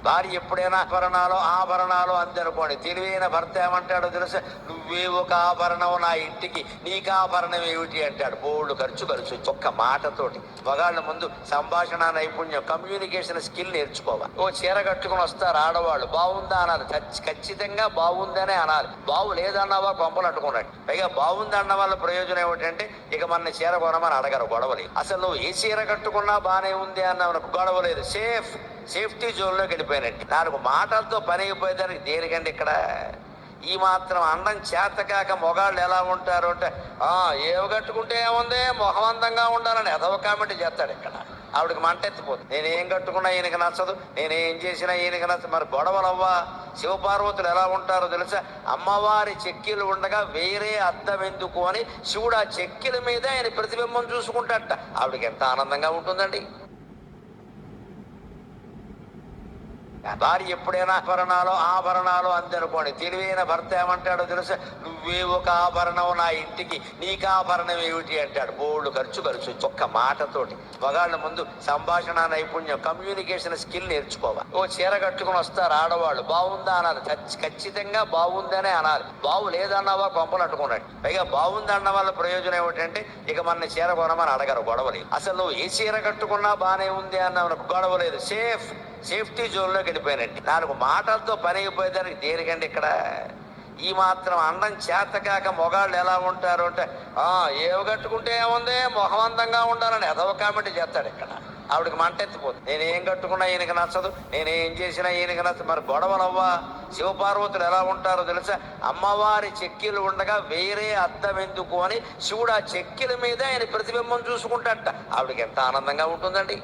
భార్య ఎప్పుడైనా ఆభరణాలు అందనుకోండి. తెలివైన భర్త ఏమంటాడో తెలుసా? నువ్వే ఒక ఆభరణం నా ఇంటికి, నీకు ఆభరణం ఏమిటి అంటాడు. బోల్డ్ ఖర్చు ఒక్క మాటతోటి. మగాళ్ళ ముందు సంభాషణ నైపుణ్యం, కమ్యూనికేషన్ స్కిల్ నేర్చుకోవాలి. ఓ చీర కట్టుకుని వస్తారు ఆడవాళ్ళు, బాగుందా అనాలి. ఖచ్చితంగా బాగుందనే అనాలి. లేదన్నావా కొంపలు అట్టుకున్నాడు. పైగా బాగుంది అన్న వాళ్ళ ప్రయోజనం ఏమిటంటే ఇక మన చీర కొనమని అడగరు, గొడవలేదు. అసలు నువ్వు ఏ చీర కట్టుకున్నా బానే ఉంది అన్న గొడవలేదు. సేఫ్టీ జోన్లోకి వెళ్ళిపోయినట్టు. 4 మాటలతో పని అయిపోయేదానికి దేనికండి ఇక్కడ? ఈ మాత్రం అందం చేతకాక మొగాళ్ళు ఎలా ఉంటారు అంటే ఏవి కట్టుకుంటే ఏముంది, మొహవంతంగా ఉండాలని ఎదవ కామెంట్ చేస్తాడు. ఇక్కడ ఆవిడకి మంటెత్తిపోతుంది. నేనేం కట్టుకున్నా ఈయనకి నచ్చదు, నేనేం చేసినా ఈయనకి నచ్చదు. మరి గొడవలవ్వా? శివపార్వతులు ఎలా ఉంటారో తెలుసా? అమ్మవారి చెక్కిలు ఉండగా వేరే అద్దం ఎందుకు అని శివుడు ఆ చెక్కిల మీద ఆయన ప్రతిబింబం చూసుకుంటాడట. ఆవిడకి ఎంత ఆనందంగా ఉంటుందండి. భార్య ఎప్పుడైనా ఆభరణాలు అందనుకోండి. తెలివైన భర్త ఏమంటాడో తెలుసా? నువ్వే ఒక ఆభరణం నా ఇంటికి, నీకు ఆభరణం ఏమిటి అంటాడు. బోల్డ్ ఖర్చు ఒక్క మాటతోటి. మగాళ్ళ ముందు సంభాషణ నైపుణ్యం, కమ్యూనికేషన్ స్కిల్ నేర్చుకోవాలి. ఓ చీర కట్టుకుని వస్తారు ఆడవాళ్ళు, బాగుందా అనాలి. ఖచ్చితంగా బాగుందనే అనాలి. లేదన్నావా కొంపలు అట్టుకున్నాడు. పైగా బాగుంది అన్న వాళ్ళ ప్రయోజనం ఏమిటంటే ఇక మన చీర కొనమని అడగరు, గొడవలేదు. అసలు నువ్వు ఏ చీర కట్టుకున్నా బానే ఉంది అన్న గొడవలేదు. సేఫ్టీ జోన్లోకి వెళ్ళిపోయినట్టు. 4 మాటలతో పని అయిపోయేదానికి దేనికండి ఇక్కడ? ఈ మాత్రం అందం చేతకాక మొగాళ్ళు ఎలా ఉంటారు అంటే ఏవి కట్టుకుంటే ఏముంది, మొహవంతంగా ఉండాలని ఎదవ కామెంట్ చేస్తాడు. ఇక్కడ ఆవిడకి మంటెత్తిపోతుంది. నేనేం కట్టుకున్నా ఈయనకి నచ్చదు, నేనేం చేసినా ఈయనకి నచ్చదు. మరి గొడవలవ్వా? శివపార్వతులు ఎలా ఉంటారో తెలుసా? అమ్మవారి చెక్కిలు ఉండగా వేరే అద్దం ఎందుకు అని శివుడు ఆ చెక్కిల మీద ఆయన ప్రతిబింబం చూసుకుంటాడట. ఆవిడకి ఎంత ఆనందంగా ఉంటుందండి.